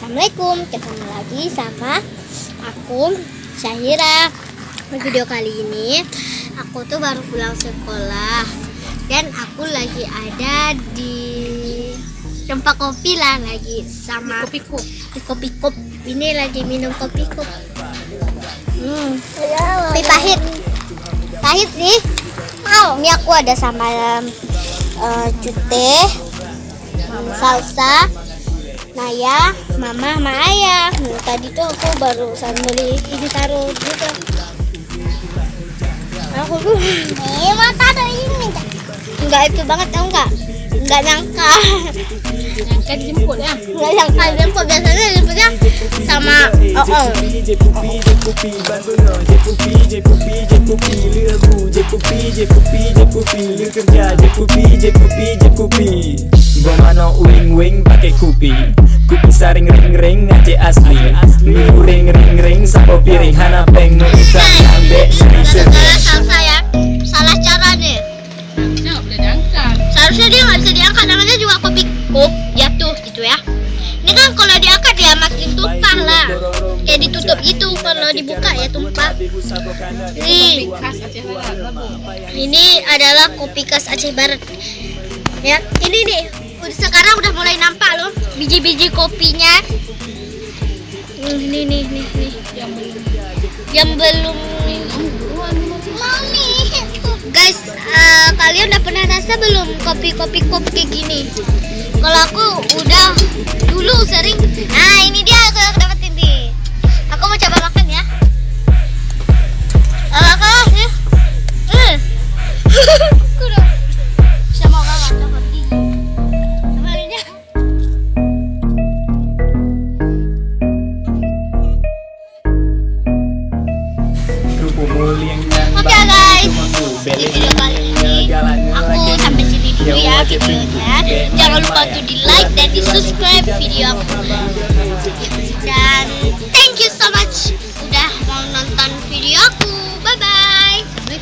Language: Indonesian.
Assalamualaikum, ketemu lagi sama aku Syahira. Di video kali ini aku tuh baru pulang sekolah dan aku lagi ada di tempat kopi lah, lagi sama di kopi cup. Ini lagi minum kopi cup. Kopi pahit sih. Ini aku ada sama cute, salsa, Naya, Mama, sama Ayah. Tadi tuh aku barusan beli ini, taruh gitu. Aku tuh mata ada ini. Enggak itu banget, tau enggak? Enggak nyangka. Nyangka dijemput ya? Enggak nyangka dijemput, biasanya dijemputnya sama Gomano wing pakai kupi saring ring aja asli. Minggu ring sampo piring hana peng nu ikan ambek seri-seri. salsa ya. Salah cara nih. Harusnya nggak boleh diangkat. Seharusnya dia nggak bisa diangkat, namanya juga kopi cup, jatuh gitu ya. Ini kan kalau diangkat ya makin tumpah lah, kayak ditutup gitu, kalau dibuka ya tumpah. Khas Aceh Barat, Labu. Ini adalah kopi khas Aceh Barat. Ya, ini nih, sekarang udah mulai nampak loh biji-biji kopinya. Nih. Yang belum Mami. Guys, kalian udah pernah rasa belum kopi-kopi cup kayak gini? Kalau aku udah dulu sering. Nah, ini dia aku dapetin nih. Aku mau coba makan ya. Makan ya. Aku udah bisa mau coklat gigi. Kemarinnya. Oke guys, di video kali ini aku sampai sini dulu ya videonya. Jangan lupa untuk di like dan di subscribe video aku.